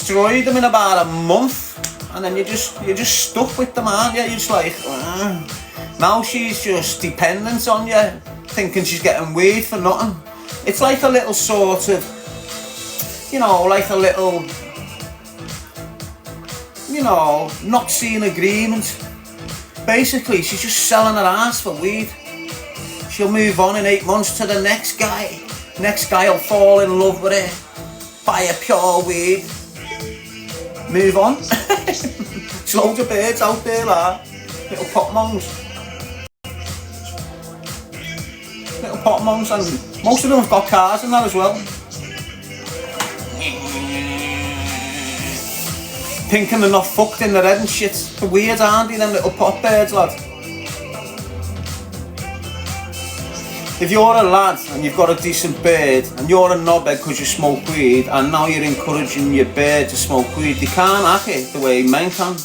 destroyed them in about a month, and then you're just stuck with them, aren't you? You're just like, now she's just dependent on you, thinking she's getting weed for nothing. It's like a little sort of, like a little, not seeing agreement. Basically, she's just selling her ass for weed. She'll move on in 8 months to the next guy. Next guy will fall in love with her, buy a pure weed, move on. There's loads of birds out there, little potmongs. Little potmongs, and most of them have got cars and that as well. Thinking they're not fucked in the head and shit. They're weird, aren't they, them little pot birds, lad? If you're a lad and you've got a decent bird and you're a knobhead because you smoke weed, and now you're encouraging your bird to smoke weed, they can't hack it the way men can.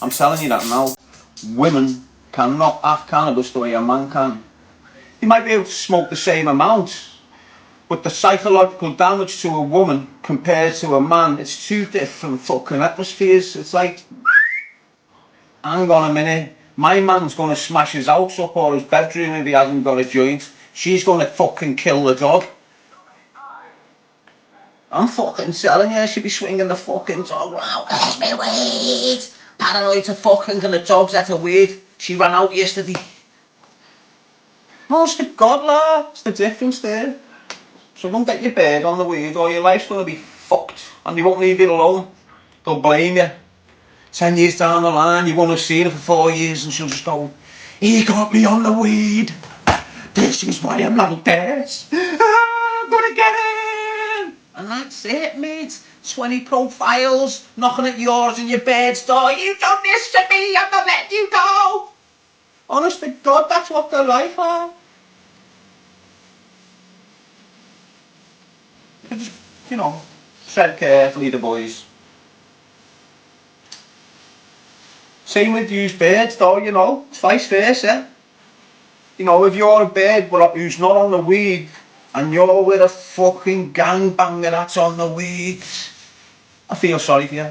I'm telling you that now. Women cannot hack cannabis the way a man can. You might be able to smoke the same amount, but the psychological damage to a woman compared to a man, it's two different fucking atmospheres. It's like, hang on a minute, my man's gonna smash his house up or his bedroom if he hasn't got a joint. She's gonna fucking kill the dog. I'm fucking telling you, she'd be swinging the fucking dog around. Where's me weed? Paranoid to fucking, and the dog's at her weed. She ran out yesterday. Honest to God, lad, it's the difference there. So don't get your bird on the weed or your life's gonna be fucked, and they won't leave you alone. They'll blame you. 10 years down the line, you won't have seen her for 4 years, and she'll just go, he got me on the weed. This is why I'm like this. I'm gonna get in. And that's it, mate. 20 profiles knocking at yours and your bird's door. You done this to me, I'm not letting you go. Honest to God, that's what they're like, man. Just, tread carefully, the boys. Same with you birds though, it's vice versa. If you're a bird who's not on the weed and you're with a fucking gangbanger that's on the weed, I feel sorry for you.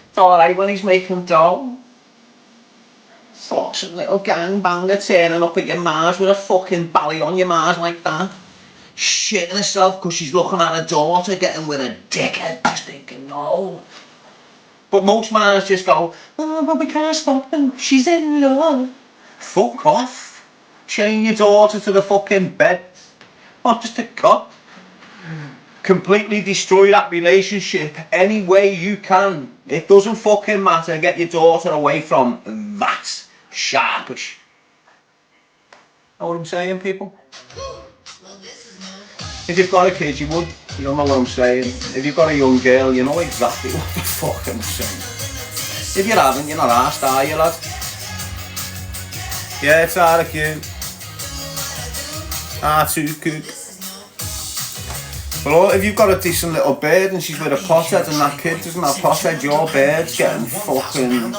It's alright when he's making dough. Fucking little gangbanger turning up at your Mars with a fucking bally on your Mars like that. Shitting herself because she's looking at her daughter getting with a dickhead, just thinking, no. But most mans just go, oh, but we can't stop them, she's in love. Fuck off. Chain your daughter to the fucking bed. Honest to God. Completely destroy that relationship any way you can. It doesn't fucking matter. Get your daughter away from that sharpish. Know what I'm saying, people? If you've got a kid, you would. You'll know what I'm saying. If you've got a young girl, you know exactly what the fuck I'm saying. If you haven't, you're not arsed, are you, lad? Yeah, it's hard cute. Too cute. But if you've got a decent little bird and she's with a pothead and that kid doesn't have pothead, your bird's getting fucking...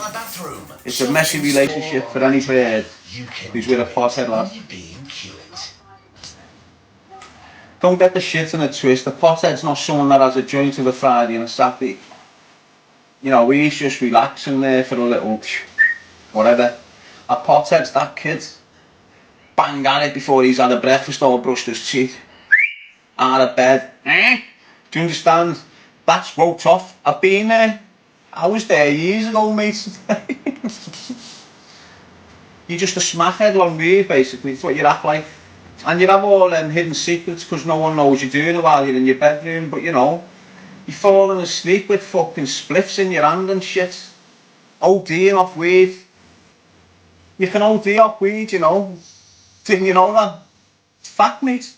It's a messy relationship for any bird who's with a pothead, lad. Don't get the shit in a twist. A pothead's not someone that has a joint of a Friday and a Saturday. He's just relaxing there for a little... whatever. A pothead's that kid. Bang at it before he's had a breakfast or brushed his teeth. Out of bed. Do you understand? That's wrote off. I've been there. I was there years ago, mate. You're just a smackhead on weed, basically. It's what you act like. And you have all them hidden secrets because no one knows you're doing it while you're in your bedroom. But you're falling asleep with fucking spliffs in your hand and shit. ODing off weed. You can OD off weed, Didn't you know that? It's fact, mate.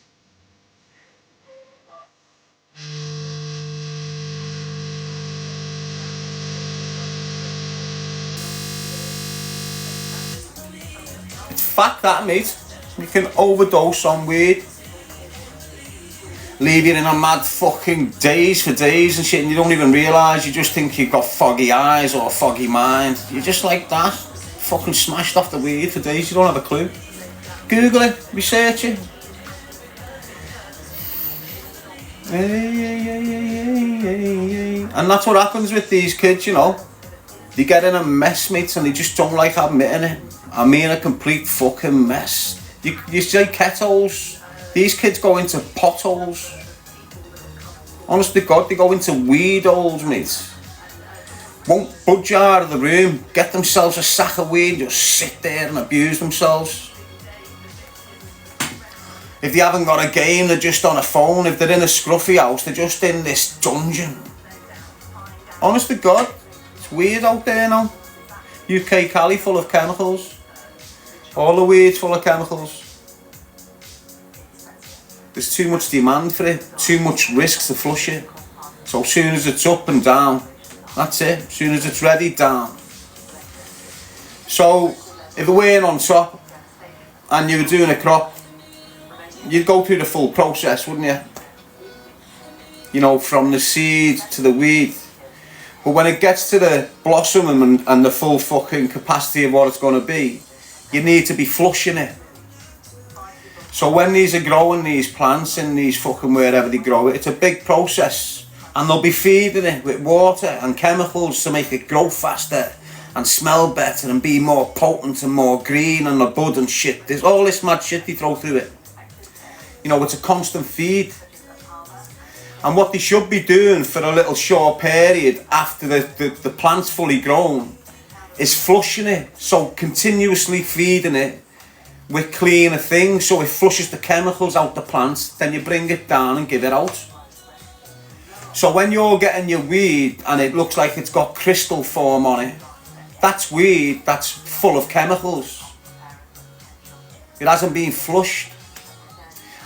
Fact that, mate. You can overdose on weed. Leave you in a mad fucking daze for days and shit, and you don't even realise. You just think you've got foggy eyes or a foggy mind. You're just like that. Fucking smashed off the weed for days. You don't have a clue. Google it. Research it. And that's what happens with these kids, you know. They get in a mess, mates, and they just don't like admitting it. I mean, a complete fucking mess. You say kettles. These kids go into potholes. Honest to God, they go into weed holes, mate. Won't budge out of the room, get themselves a sack of weed, just sit there and abuse themselves. If they haven't got a game, they're just on a phone. If they're in a scruffy house, they're just in this dungeon. Honest to God, it's weird out there now. UK Cali full of chemicals. All the weed's full of chemicals. There's too much demand for it, too much risk to flush it. So as soon as it's up and down, that's it. As soon as it's ready, down. So if it weren't on top and you were doing a crop, you'd go through the full process, wouldn't you? You know, from the seed to the weed. But when it gets to the blossoming and the full fucking capacity of what it's going to be, you need to be flushing it. So when these are growing, these plants in these fucking wherever they grow it, it's a big process. And they'll be feeding it with water and chemicals to make it grow faster and smell better and be more potent and more green and the bud and shit. There's all this mad shit they throw through it. You know, it's a constant feed. And what they should be doing for a little short period after the plant's fully grown is flushing it. So continuously feeding it with cleaner things, so it flushes the chemicals out the plants, then you bring it down and give it out. So when you're getting your weed and it looks like it's got crystal form on it, that's weed that's full of chemicals. It hasn't been flushed.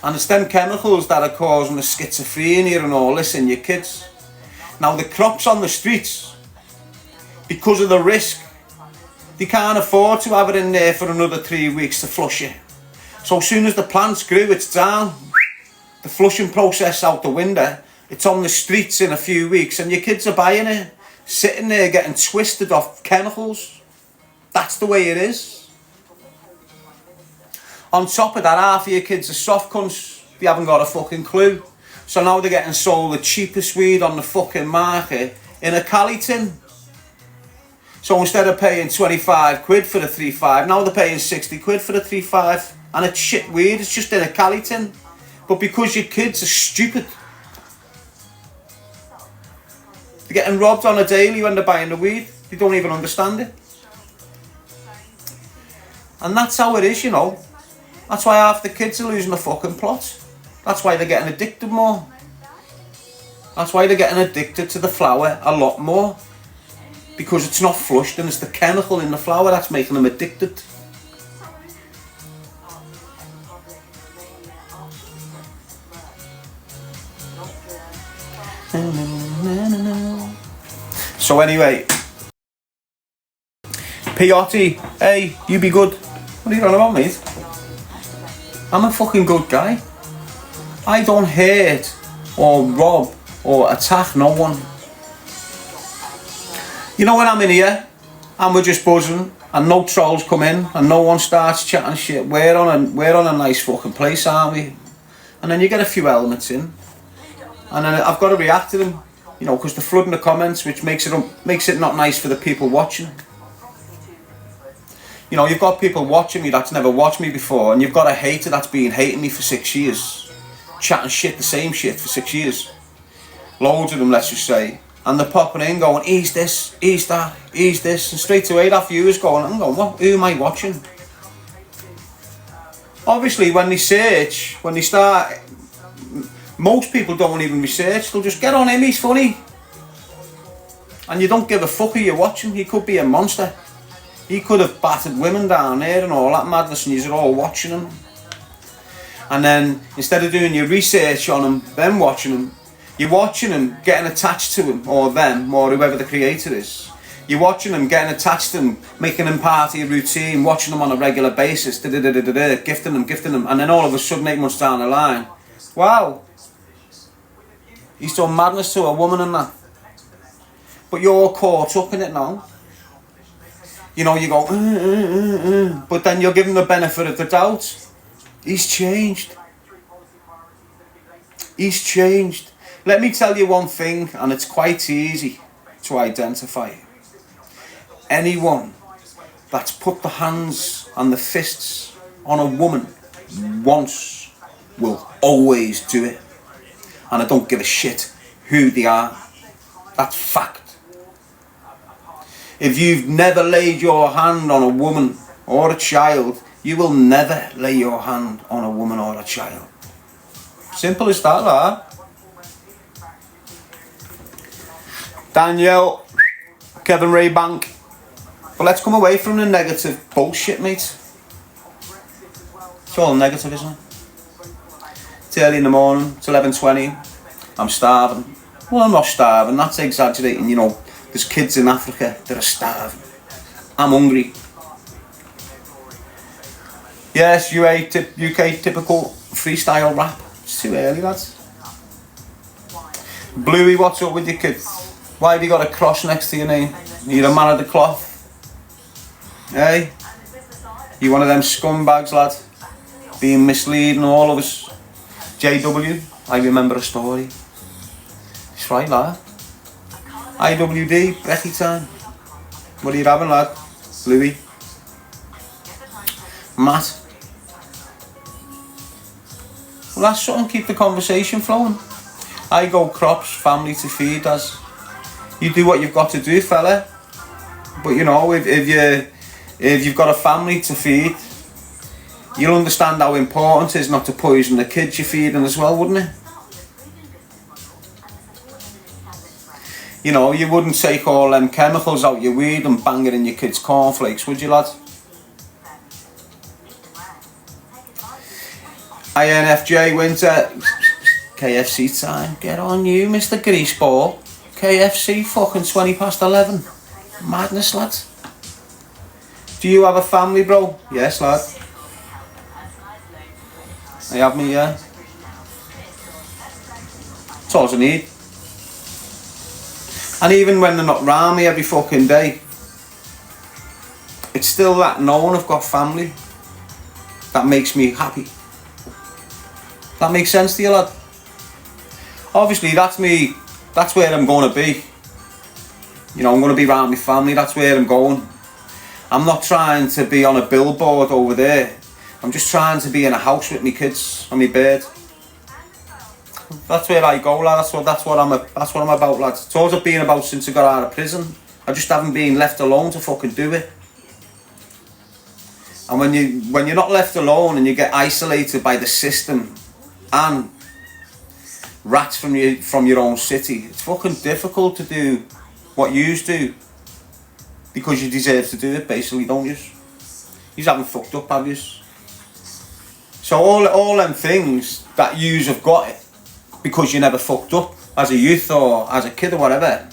And it's them chemicals that are causing the schizophrenia and all this in your kids. Now the crops on the streets, because of the risk, they can't afford to have it in there for another 3 weeks to flush it. So as soon as the plants grew, it's down. The flushing process out the window. It's on the streets in a few weeks and your kids are buying it. Sitting there getting twisted off chemicals. That's the way it is. On top of that, half of your kids are soft cunts. They haven't got a fucking clue. So now they're getting sold the cheapest weed on the fucking market in a Cali tin. So instead of paying 25 quid for the 3.5, now they're paying 60 quid for the 3.5. And it's shit weed, it's just in a Cali tin. But because your kids are stupid, they're getting robbed on a daily when they're buying the weed. They don't even understand it. And that's how it is, you know. That's why half the kids are losing the fucking plot. That's why they're getting addicted more. That's why they're getting addicted to the flower a lot more. Because it's not flushed and it's the chemical in the flower that's making them addicted. So anyway, Piotti, hey, you be good. What are you on about, mate? I'm a fucking good guy. I don't hurt or rob or attack no one. You know when I'm in here and we're just buzzing and no trolls come in and no one starts chatting shit, we're on a nice fucking place, aren't we? And then you get a few elements in and then I've got to react to them, you know, because they're flooding the comments, which makes it not nice for the people watching. You know, you've got people watching me that's never watched me before, and you've got a hater that's been hating me for 6 years, chatting shit, the same shit for 6 years. Loads of them, let's just say. And they're popping in going, he's this, he's that, he's this. And straight away that viewer's going, I'm going, what? Who am I watching? Obviously, when they search, when they start, most people don't even research. They'll just get on him, he's funny. And you don't give a fuck who you're watching. He could be a monster. He could have battered women down there and all that madness, and you're all watching him. And then, instead of doing your research on him, then watching him, you're watching him, getting attached to him, or them, or whoever the creator is. You're watching him, getting attached to him, making him part of your routine, watching him on a regular basis, gifting him, and then all of a sudden, 8 months down the line, wow, he's done madness to a woman and that. But you're caught up in it now. You know, you go, but then you're giving the benefit of the doubt. He's changed. He's changed. Let me tell you one thing, and it's quite easy to identify. Anyone that's put the hands and the fists on a woman once will always do it. And I don't give a shit who they are. That's fact. If you've never laid your hand on a woman or a child, you will never lay your hand on a woman or a child. Simple as that, lad. Daniel, Kevin Raybank. But let's come away from the negative bullshit, mate. It's all negative, isn't it? It's early in the morning, it's 11:20. I'm starving. Well, I'm not starving, that's exaggerating, you know. There's kids in Africa that are starving. I'm hungry. Yes, UK typical freestyle rap. It's too early, lads. Bluey, what's up with your kids? Why have you got a cross next to your name? You're a man of the cloth. Hey? You one of them scumbags, lad. Being misleading all of us. JW, I remember a story. It's right, lad. IWD, Becky time. What are you having, lad? Bluey. Matt. Well, that's something, keep the conversation flowing. I go crops, family to feed, as you do what you've got to do, fella. But you know, if you've got a family to feed, you'll understand how important it is not to poison the kids you're feeding as well, wouldn't it? You know, you wouldn't take all them chemicals out your weed and bang it in your kids' cornflakes, would you, lad? INFJ Winter, KFC time. Get on you, Mr. Greaseball. KFC fucking 20 past 11. Madness, lad. Do you have a family, bro? Yes, lad. I have me, yeah. That's all I need. And even when they're not round me every fucking day, it's still that knowing I've got family that makes me happy. That makes sense to you, lad? Obviously, that's me. That's where I'm going to be. You know, I'm going to be around my family. That's where I'm going. I'm not trying to be on a billboard over there. I'm just trying to be in a house with my kids and my bird. That's where I go, lad. That's what I'm about, lad. It's always been about since I got out of prison. I just haven't been left alone to fucking do it. And when you're not left alone and you get isolated by the system and rats from your own city, it's fucking difficult to do what you do because you deserve to do it, basically, don't you? You haven't fucked up, have you? So all them things that yous have got it because you never fucked up as a youth or as a kid or whatever,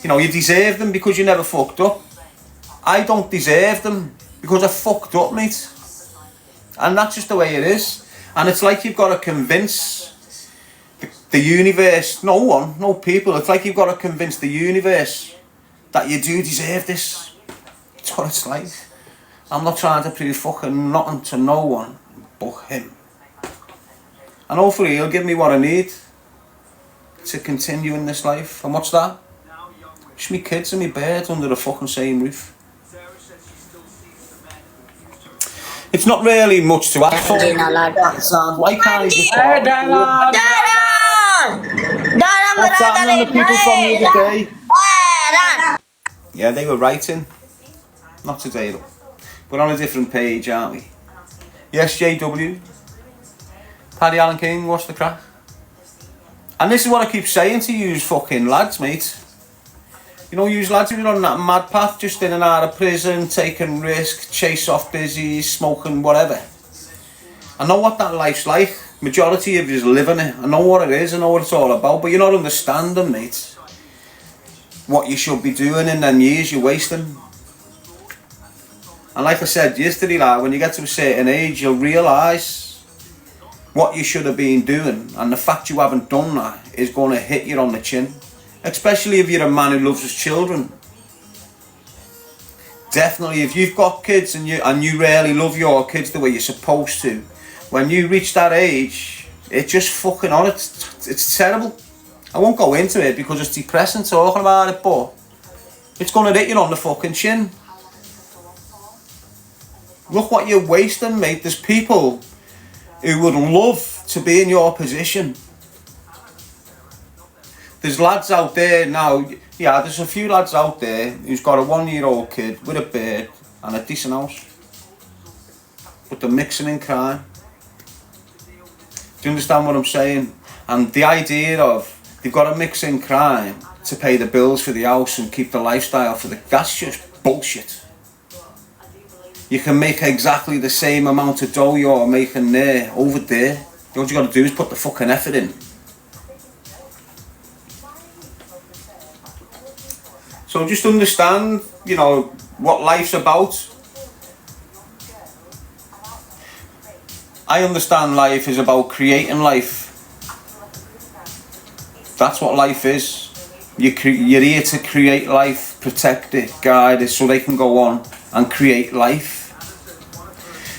you know, you deserve them because you never fucked up. I don't deserve them because I fucked up, mate. And that's just the way it is. And it's like you've got to convince the universe, no people, it's like you've got to convince the universe that you do deserve this. That's what it's like. I'm not trying to prove fucking nothing to no one but him. And hopefully he'll give me what I need to continue in this life. And what's that? Just me kids and me birds under the fucking same roof. It's not really much to ask for. Why can't he just start? Darren! What's happening to people from the other day? Yeah, they were writing. Not today though. We're on a different page, aren't we? Yes, JW. Paddy Allen King, what's the crack? And this is what I keep saying to you fucking lads, mate. You know, you lads who are on that mad path, just in and out of prison, taking risks, chase off busies, smoking, whatever. I know what that life's like. Majority of you living it. I know what it is, I know what it's all about, but you're not understanding, mate, what you should be doing in them years you're wasting. And like I said yesterday, like, when you get to a certain age, you'll realise what you should have been doing, and the fact you haven't done that is going to hit you on the chin. Especially if you're a man who loves his children. Definitely, if you've got kids and you really love your kids the way you're supposed to, when you reach that age, It's just fucking on. It's terrible. I won't go into it because it's depressing talking about it, but it's gonna hit you on the fucking chin. Look what you're wasting, mate. There's people who would love to be in your position. There's lads out there now, yeah, there's a few lads out there who's got a 1-year-old kid with a bird and a decent house. But they're mixing in crime. Do you understand what I'm saying? And the idea of they've got to mix in crime to pay the bills for the house and keep the lifestyle for that's just bullshit. You can make exactly the same amount of dough you're making there, over there. All you got to do is put the fucking effort in. So just understand, you know, what life's about. I understand life is about creating life. That's what life is. You're here to create life, protect it, guide it, so they can go on and create life.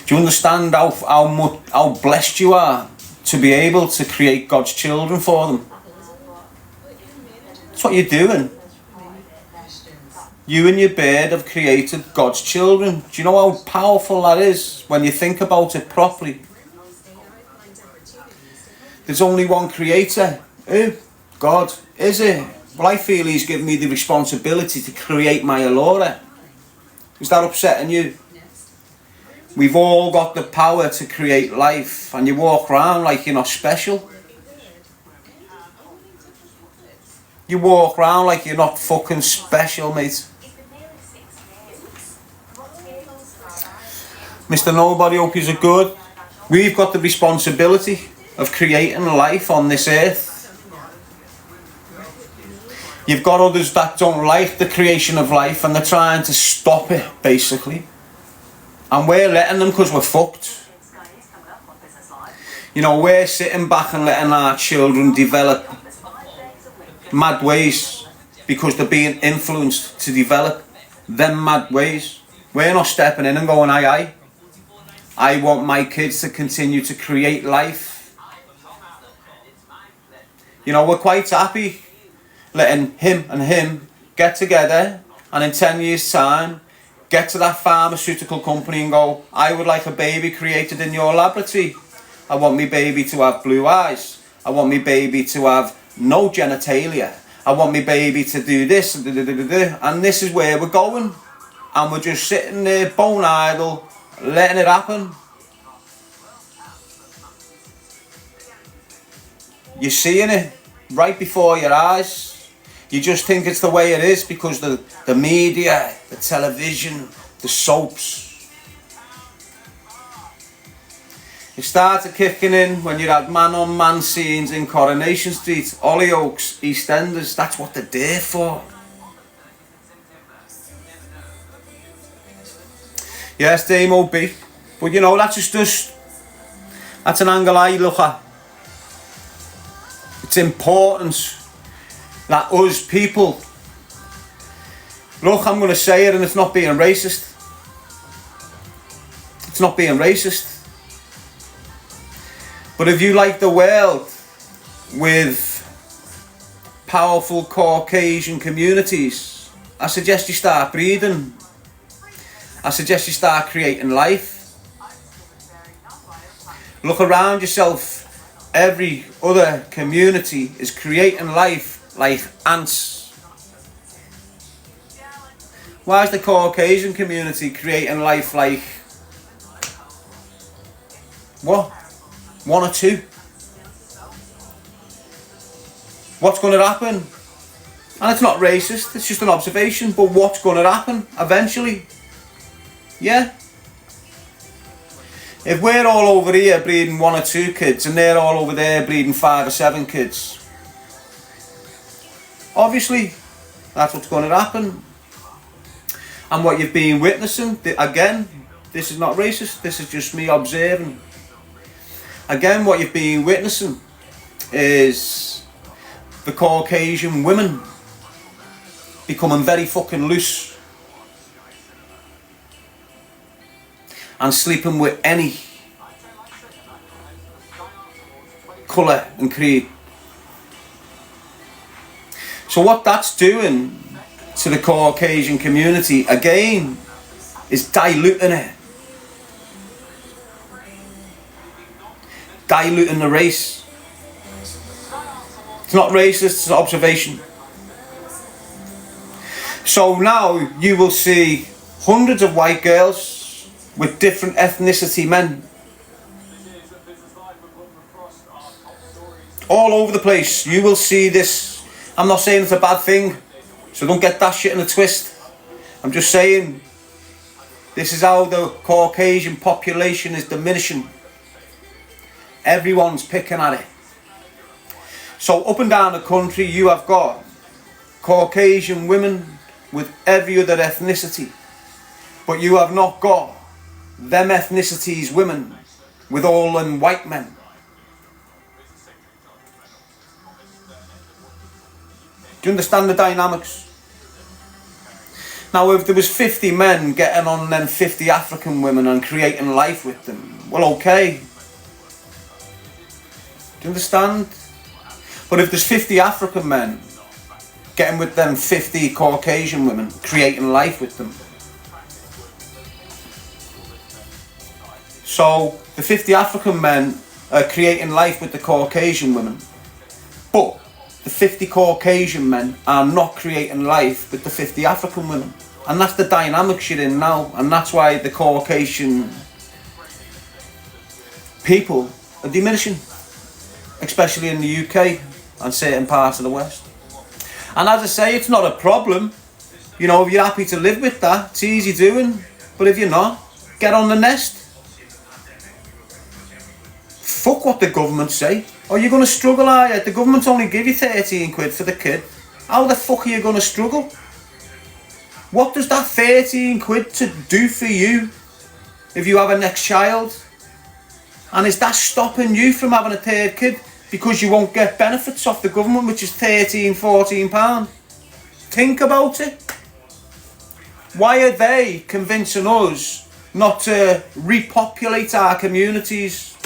Do you understand how blessed you are to be able to create God's children for them? That's what you're doing. You and your bird have created God's children. Do you know how powerful that is when you think about it properly? There's only one creator. Who? God. Is it? Well, I feel he's given me the responsibility to create my Allura. Is that upsetting you? We've all got the power to create life, and you walk around like you're not special. You walk around like you're not fucking special, mate. Mr. Nobody, hope you're good. We've got the responsibility of creating life on this earth. You've got others that don't like the creation of life and they're trying to stop it, basically. And we're letting them because we're fucked. You know, we're sitting back and letting our children develop mad ways because they're being influenced to develop them mad ways. We're not stepping in and going, aye. I want my kids to continue to create life. You know, we're quite happy letting him and him get together and in 10 years' time get to that pharmaceutical company and go, I would like a baby created in your laboratory. I want my baby to have blue eyes. I want my baby to have no genitalia. I want my baby to do this. And this is where we're going. And we're just sitting there bone idle, letting it happen. You're seeing it right before your eyes. You just think it's the way it is because the media, the television, the soaps. It started kicking in when you had man-on-man scenes in Coronation Street, Hollyoaks, EastEnders. That's what they're there for. Yes, they might be. But you know, that's an angle I look at. It's important that us people, look, I'm going to say it and it's not being racist. It's not being racist. But if you like the world with powerful Caucasian communities, I suggest you start breeding. I suggest you start creating life. Look around yourself. Every other community is creating life like ants. Why is the Caucasian community creating life like what? 1 or 2? What's going to happen? And it's not racist, it's just an observation, but what's going to happen eventually? Yeah? If we're all over here breeding 1 or 2 kids and they're all over there breeding 5 or 7 kids, obviously that's what's going to happen. And what you've been witnessing, again, this is not racist, this is just me observing. Again, what you've been witnessing is the Caucasian women becoming very fucking loose and sleeping with any. colour and creed. So what that's doing to the Caucasian community, again, is diluting it. Diluting the race. It's not racist, it's observation. So now you will see hundreds of white girls with different ethnicity men. All over the place. You will see this. I'm not saying it's a bad thing, so don't get that shit in a twist. I'm just saying this is how the Caucasian population is diminishing. Everyone's picking at it. So up and down the country you have got Caucasian women with every other ethnicity, but you have not got them ethnicities women with all them white men. Do you understand the dynamics? Now if there was 50 men getting on them 50 African women and creating life with them, well, okay. Do you understand? But if there's 50 African men getting with them 50 Caucasian women, creating life with them. So the 50 African men are creating life with the Caucasian women, but the 50 Caucasian men are not creating life with the 50 African women. And that's the dynamics you're in now, and that's why the Caucasian people are diminishing, especially in the UK and certain parts of the West. And as I say, it's not a problem. You know, if you're happy to live with that, it's easy doing. But if you're not, get on the nest. Fuck what the government say. Are you going to struggle, are you? The government only give you 13 quid for the kid. How the fuck are you going to struggle? What does that 13 quid to do for you if you have a next child? And is that stopping you from having a third kid? Because you won't get benefits off the government, which is £13-14. Think about it. Why are they convincing us not to repopulate our communities?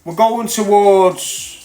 We're going towards